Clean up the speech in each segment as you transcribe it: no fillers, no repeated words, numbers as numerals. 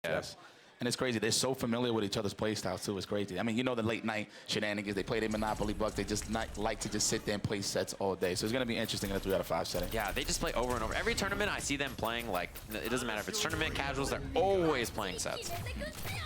Yes. And it's crazy. They're so familiar with each other's play styles, too. It's crazy. I mean, you know the late night shenanigans. They play their Monopoly bucks. They just not like to just sit there and play sets all day. So it's going to be interesting in a 3 out of 5 setting. Yeah, they just play over and over. Every tournament, I see them playing, like, it doesn't matter if it's tournament, casuals, they're always playing sets.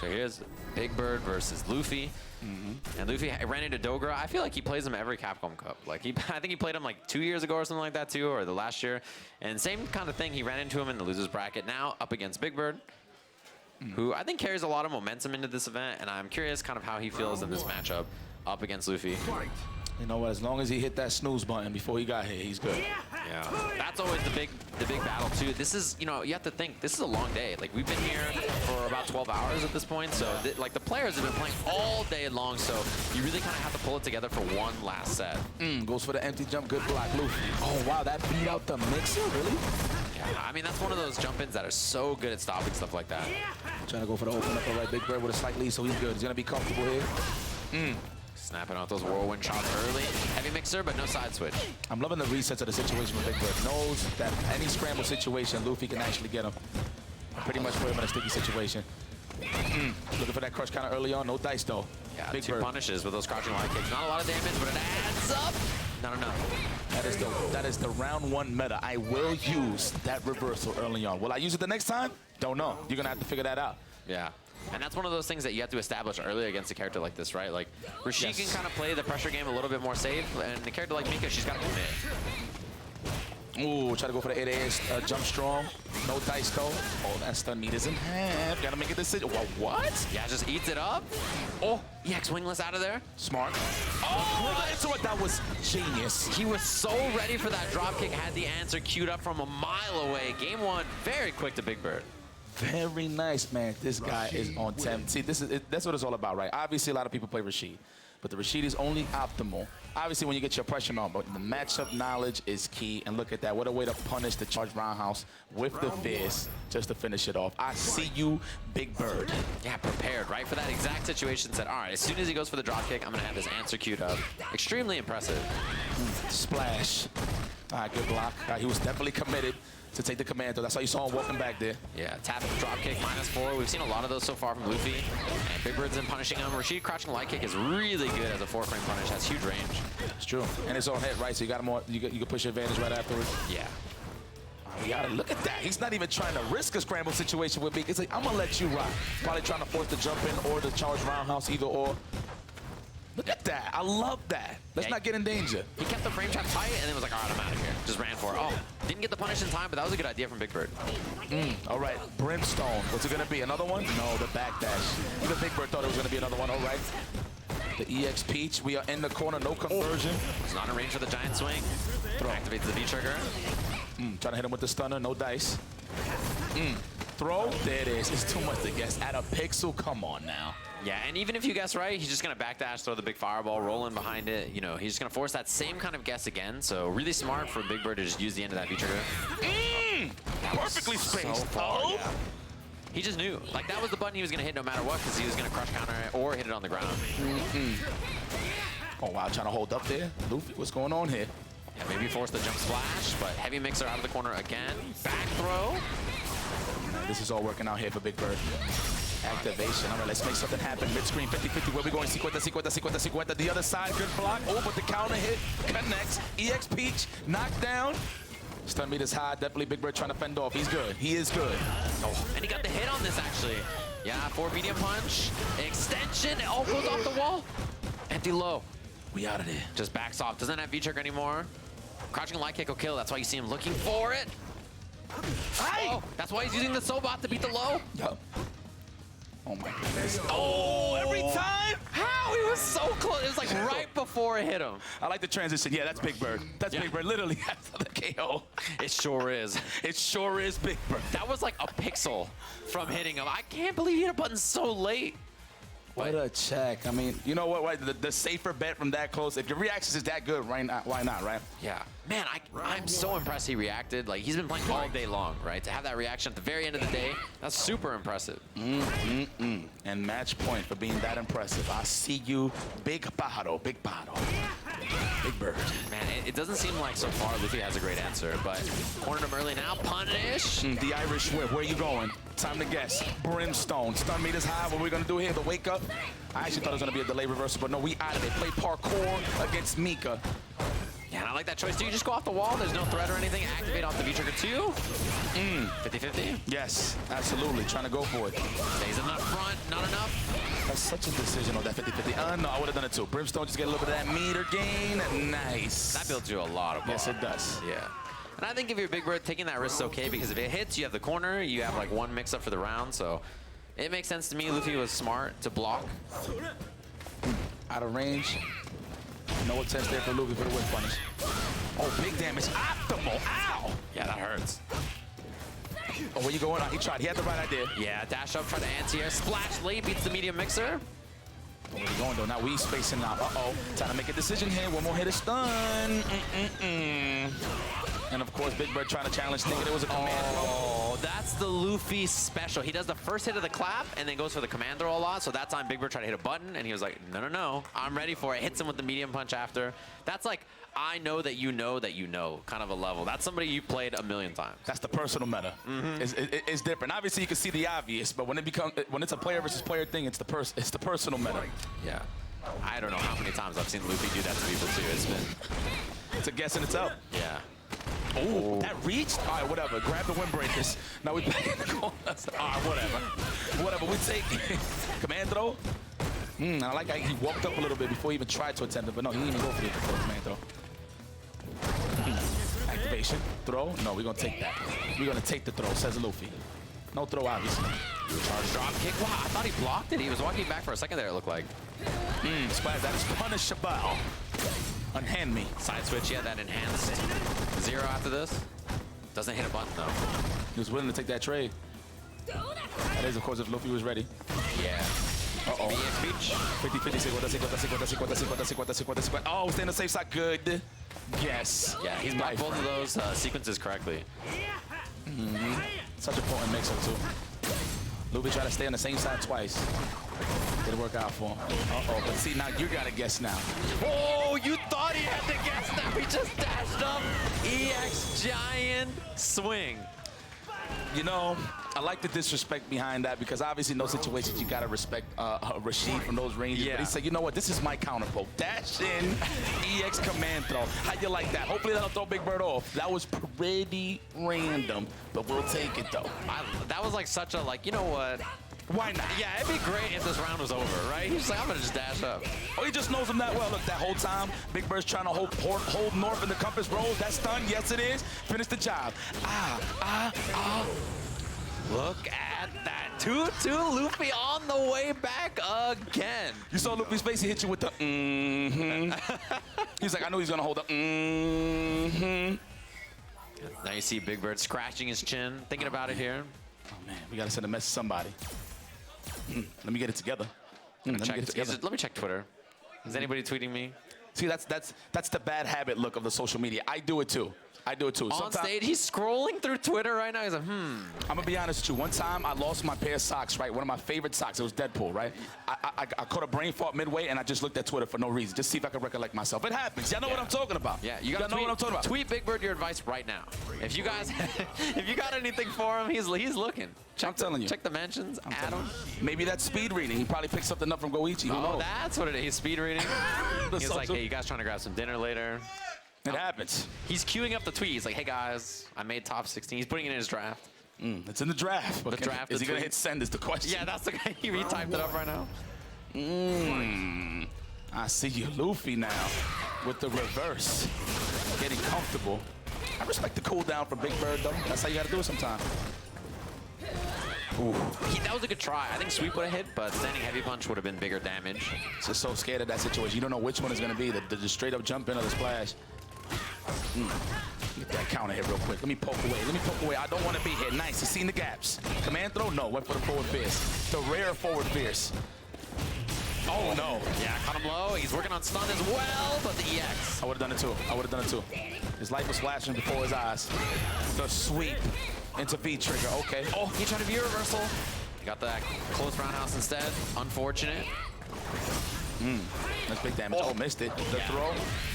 So here's Big Bird versus Luffy. And Luffy ran into Dogra. I feel like he plays him every Capcom Cup. Like I think he played him like 2 years ago or something like that too, or the last year. And same kind of thing. He ran into him in the losers bracket. Now up against Big Bird, who I think carries a lot of momentum into this event. And I'm curious kind of how he feels in this matchup up against Luffy. You know what? As long as he hit that snooze button before he got here, he's good. Yeah, that's always the big battle too. This is, you know, you have to think this is a long day. Like we've been here for about 12 hours at this point, so like the players have been playing all day long. So you really kind of have to pull it together for one last set. Goes for the empty jump, good block, Luffy. Oh wow, that beat out the mixer, really? Yeah, I mean that's one of those jump-ins that are so good at stopping stuff like that. Trying to go for the open up, all right. Big Bird with a slight lead, so he's good. He's gonna be comfortable here. Snapping out those whirlwind shots early. Heavy mixer, but no side switch. I'm loving the resets of the situation with Big Bird. Knows that any scramble situation, Luffy can actually get him. Pretty much put him in a sticky situation. Looking for that crush kind of early on. No dice, though. Yeah, Big two Bird. punishes with those crouching light kicks. Not a lot of damage, but it adds up. Not enough. That is the round 1 meta. I will use that reversal early on. Will I use it the next time? Don't know. You're going to have to figure that out. Yeah. And that's one of those things that you have to establish early against a character like this, right? Like, Rashid can kind of play the pressure game a little bit more safe, and a character like Mika, she's got to commit. Ooh, try to go for the 8A jump strong. No dice, though. Oh, that stun meat is in half. Got to make a decision. Well, what? Yeah, just eats it up. Oh, EX wingless out of there. Smart. Oh, that's what that was. Genius. He was so ready for that drop kick, had the answer queued up from a mile away. Game 1, very quick to Big Bird. Very nice, man. This guy is on 10. See, that's what it's all about, right? Obviously, a lot of people play Rashid, but the Rashid is only optimal. Obviously, when you get your pressure on, but the matchup knowledge is key. And look at that. What a way to punish the charge roundhouse with the fist just to finish it off. I see you, Big Bird. Yeah, prepared, right? For that exact situation, said, all right, as soon as he goes for the drop kick, I'm going to have his answer queued up. Extremely impressive. Splash. All right, good block. He was definitely committed to take the command, though. That's how you saw him walking back there. Yeah, tap drop kick, -4. We've seen a lot of those so far from Luffy. And Big Bird's in punishing him. Rashid crouching light kick is really good as a 4-frame punish. Has huge range. It's true. And it's on hit, right? So you got him on, you can push your advantage right afterwards. Yeah. We gotta look at that. He's not even trying to risk a scramble situation with me. It's like, I'm gonna let you rock. Probably trying to force the jump in or the charge roundhouse, either or. Look at that. I love that. Let's not get in danger. He kept the frame trap tight and then was like, all right, I'm out of here. Just ran for it. Oh, didn't get the punish in time, but that was a good idea from Big Bird. All right, Brimstone. What's it going to be? Another one? No, the backdash. Even Big Bird thought it was going to be another one. All right. The EX Peach. We are in the corner. No conversion. He's not in range for the giant swing. Throw. Activates the V-trigger. Trying to hit him with the stunner. No dice. Throw. There it is. It's too much to guess. At a pixel. Come on now. Yeah, and even if you guess right, he's just going to backdash, throw the big fireball, roll in behind it. You know, he's just going to force that same kind of guess again. So really smart for Big Bird to just use the end of that V-trigger. Perfectly spaced. So far, yeah. He just knew. Like, that was the button he was going to hit no matter what, because he was going to crush counter it or hit it on the ground. Oh, wow. Trying to hold up there. Luffy, what's going on here? Yeah, maybe force the jump splash, but heavy mixer out of the corner again. Back throw. This is all working out here for Big Bird. Activation. All right, let's make something happen. Mid-screen, 50-50. Where we going? Sequenta. The other side, good block. Oh, but the counter hit connects. EX Peach, knocked down. Stun meters high. Definitely Big Bird trying to fend off. He's good. He is good. Oh, and he got the hit on this, actually. Yeah, 4 medium punch. Extension. It all goes off the wall. Empty low. We out of there. Just backs off. Doesn't have V-trigger anymore. Crouching light kick will kill. That's why you see him looking for it. Oh, that's why he's using the Sobot to beat the low. Yup. Oh my goodness. Oh, every time? How? He was so close. It was like right before it hit him. I like the transition. Yeah, that's Big Bird. That's Big Bird. Literally after the KO. It sure is. It sure is Big Bird. That was like a pixel from hitting him. I can't believe he hit a button so late. What a check. I mean, you know what? Right? The safer bet from that close. If your reaction is that good, why not, right? Yeah. Man, I'm so impressed he reacted. Like, he's been playing all day long, right? To have that reaction at the very end of the day, that's super impressive. And match point for being that impressive. I see you, Big Pajaro, Big Pajaro. Big Bird. Man, it doesn't seem like so far Luffy has a great answer, but cornered him early now. Punish. The Irish whip. Where you going? Time to guess. Brimstone. Stun meters high. What we're going to do here? The wake up. I actually thought it was going to be a delay reversal, but no, we out of it. Play parkour against Mika. Yeah, and I like that choice too. You just go off the wall. There's no threat or anything. Activate off the V-trigger 2. 50-50. Yes, absolutely. Trying to go for it. Stays in the front. Not enough. That's such a decision on that 50-50. No, I would have done it too. Brimstone just get a little bit of that meter gain. Nice. That builds you a lot of ball. Yes, it does. Yeah. And I think if you're Big Bird, taking that risk is okay, because if it hits, you have the corner. You have like one mix-up for the round. So it makes sense to me. Luffy was smart to block. Out of range. No attempt there for Luffy for the whip punish. Oh, big damage. Optimal. Ow! Yeah, that hurts. Oh, where you going? He tried. He had the right idea. Yeah, dash up, try to anti-air. Splash late, beats the medium mixer. Where you going, though? Now we spacing out. Uh-oh. Time to make a decision here. One more hit of stun. And, of course, Big Bird trying to challenge, thinking it was a command throw. Oh, that's the Luffy special. He does the first hit of the clap and then goes for the command throw a lot. So that time, Big Bird tried to hit a button, and he was like, no, I'm ready for it. Hits him with the medium punch after. That's like, I know that you know kind of a level. That's somebody you played a million times. That's the personal meta. It's different. Obviously, you can see the obvious, but when it's a player versus player thing, it's the personal meta. Yeah. I don't know how many times I've seen Luffy do that to people too. It's a guess in itself. Yeah. Oh, that reached? All right, whatever. Grab the windbreakers. Now we back in the corner. All right, whatever. We take command throw. I like how he walked up a little bit before he even tried to attempt it, but no, he didn't even go for the command throw. Activation. Throw? No, we're going to take that. We're going to take the throw, says Luffy. No throw, obviously. Charge drop kick. Wow, I thought he blocked it. He was walking back for a second there, it looked like. Splash, that is punishable. Unhand me. Side switch, yeah, that enhanced. 0 after this. Doesn't hit a button, though. He was willing to take that trade. That is, of course, if Luffy was ready. Yeah. Uh-oh. 50-50. 50-50. Oh, stay on the safe side. Good. Yes. Yeah, he's blocked both of those sequences correctly. Such a potent mix-up, too. Luffy tried to stay on the same side twice. Didn't work out for him. Uh-oh, but see, now you got to guess now. Oh, you thought he had to guess now. He just dashed up. EX giant swing. You know, I like the disrespect behind that because obviously in those situations you got to respect Rashid from those ranges. Yeah. But he said, you know what, this is my counter poke. Dash in, EX command throw. How you like that? Hopefully that'll throw Big Bird off. That was pretty random, but we'll take it though. That was like such a, like, you know what? Why not? Yeah, it'd be great if this round was over, right? He's like, I'm going to just dash up. Oh, he just knows him that well. Look, that whole time, Big Bird's trying to hold North in the compass rolls. That's stun. Yes, it is. Finish the job. Look at that. 2-2 Luffy on the way back again. You saw Luffy's face. He hit you with the He's like, I know he's going to hold up. Now you see Big Bird scratching his chin, thinking about it here. Oh, man, we got to send a message to somebody. Let me get it together. Let me check Twitter. Is anybody tweeting me? See, that's the bad habit look of the social media. I do it too. On stage, he's scrolling through Twitter right now. He's like, I'm going to be honest with you. One time, I lost my pair of socks, right? One of my favorite socks. It was Deadpool, right? I caught a brain fart midway, and I just looked at Twitter for no reason. Just see if I could recollect myself. It happens. Y'all know what I'm talking about. Yeah, you got to know what I'm talking about. Tweet Big Bird your advice right now. If you guys, if you got anything for him, he's looking. I'm telling you. Check the mentions. Add him. Maybe that's speed reading. He probably picked something up from Goichi. Who knows? That's what it is. He's speed reading. He's like, hey, you guys trying to grab some dinner later? It happens. He's queuing up the tweet. He's like, hey, guys, I made top 16. He's putting it in his draft. It's in the draft. The draft. Is he going to hit send is the question. Yeah, that's the guy. He retyped it up right now. I see you, Luffy, now with the reverse. Getting comfortable. I respect the cooldown for Big Bird, though. That's how you got to do it sometimes. Ooh. That was a good try. I think Sweep would have hit, but standing heavy punch would have been bigger damage. Just so scared of that situation. You don't know which one is going to be, the straight up jump in or the splash. Get that counter hit real quick. Let me poke away. I don't want to be here. Nice. He's seen the gaps. Command throw? No. Went for the forward fierce. The rare forward fierce. Oh, no. Yeah, caught him low. He's working on stun as well, but the EX. I would have done it too. I would have done it too. His light was flashing before his eyes. The sweep into V trigger. Okay. Oh, he tried to V reversal. He got that close roundhouse instead. Unfortunate. That's big damage. Oh, missed it. The throw.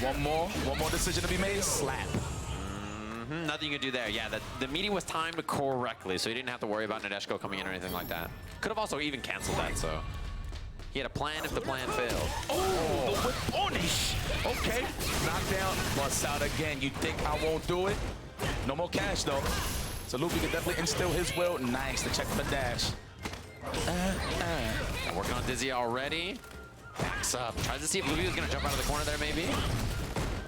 One more decision to be made. Slap. Nothing you could do there. Yeah, the meeting was timed correctly, so he didn't have to worry about Nadeshko coming in or anything like that. Could have also even canceled that, so he had a plan if the plan failed. Oh, the whip punish. Okay. Knockdown. Busts out again. You think I won't do it? No more cash, though. So Luffy can definitely instill his will. Nice to check the dash. Working on Dizzy already. Backs up. Tries to see if Luffy was going to jump out of the corner there, maybe.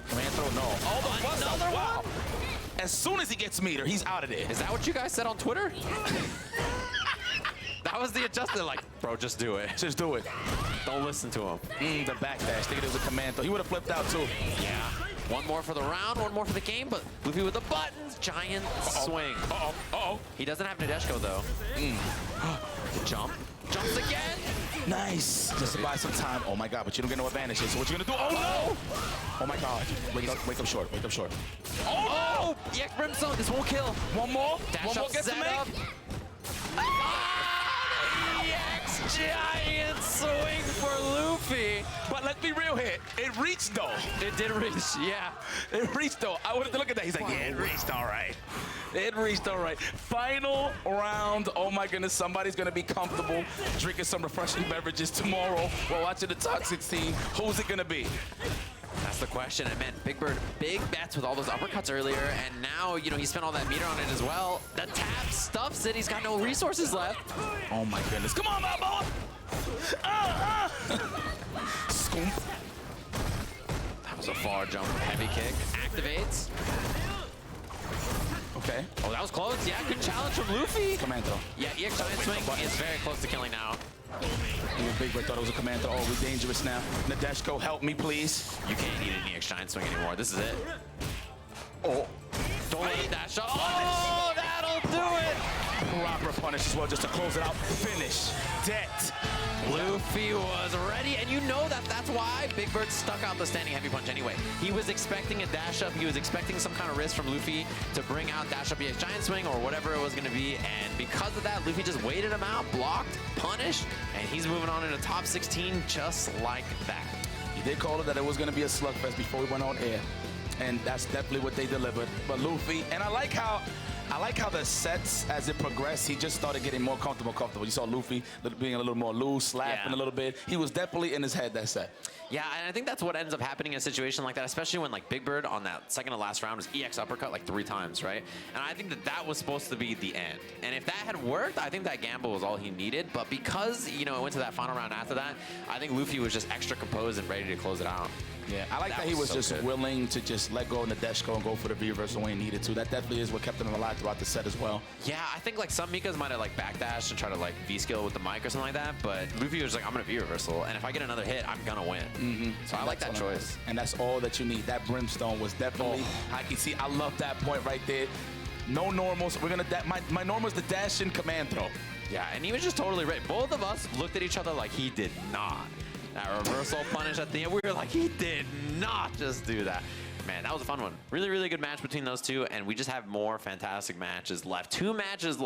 Command throw, no. Oh, the bust out. Another Wow. As soon as he gets meter, he's out of there. Is that what you guys said on Twitter? That was the adjustment, like, bro, just do it. Just do it. Don't listen to him. The backdash. Thinking it was a command throw. He would have flipped out, too. Yeah. One more for the round, one more for the game, but Luffy with the buttons. Giant swing. He doesn't have Nadeshko, though. Jump. Jumps again. Nice. Just to buy some time. Oh, my God, but you don't get no advantages. So what you going to do? Oh, no. Oh, my God. Wake up short. Wake up short. Oh, EX Brimstone. This won't kill. One more. Dash One more up, gets to set make. up. EX giant swing for Luffy. But let's be real here. It reached, though. It did reach, yeah. It reached, though. I wanted to look at that. He's like, yeah, it reached all right. It reached all right. Final round. Oh, my goodness. Somebody's going to be comfortable drinking some refreshing beverages tomorrow while watching the Top 16. Who's it going to be? That's the question. And man, Big Bird, big bets with all those uppercuts earlier, and now, you know, he spent all that meter on it as well. The tap stuffs it. He's got no resources left. Oh, my goodness. Come on, Balboa. Scoop. That was a far jump. Heavy kick. Activates. Okay. Oh, that was close. Yeah, good challenge from Luffy. Commando. Yeah, EX Giant Swing is very close to killing now. Even Big Bird thought it was a commando. Oh, we're dangerous now. Nadeshko, help me, please. You can't eat an EX Giant Swing anymore. This is it. Oh. Don't let it dash up. Oh, that'll do it. Proper punish as well, just to close it out. Finish. Debt. Luffy was ready, and you know that's why Big Bird stuck out the standing heavy punch anyway. He was expecting a dash up. He was expecting some kind of risk from Luffy to bring out dash up EX Giant Swing or whatever it was going to be, and because of that, Luffy just waited him out, blocked, punished, and he's moving on into top 16 just like that. You did call it that it was going to be a slugfest before we went on air, and that's definitely what they delivered. But Luffy, and I like how the sets, as it progressed, he just started getting more comfortable. You saw Luffy being a little more loose, laughing a little bit. He was definitely in his head that set. Yeah, and I think that's what ends up happening in a situation like that, especially when like Big Bird on that second to last round was EX uppercut like 3 times, right? And I think that was supposed to be the end. And if that had worked, I think that gamble was all he needed. But because, you know, it went to that final round after that, I think Luffy was just extra composed and ready to close it out. Yeah, I like that he was so just willing to just let go of Nadeshko and go for the V reversal when he needed to. That definitely is what kept him alive throughout the set as well. Yeah, I think like some Mikas might have like backdashed and try to like V-skill with the mic or something like that, but Luffy was like, I'm gonna V reversal, and if I get another hit, I'm gonna win. So I like that choice. And that's all that you need. That Brimstone was definitely, I can see, I love that point right there. No normals. We're gonna, my normal is the dash in command throw. Yeah, and he was just totally right. Both of us looked at each other like he did not. That reversal punish at the end, we were like, he did not just do that. Man, that was a fun one. Really, really good match between those two, and we just have more fantastic matches left. 2 matches left.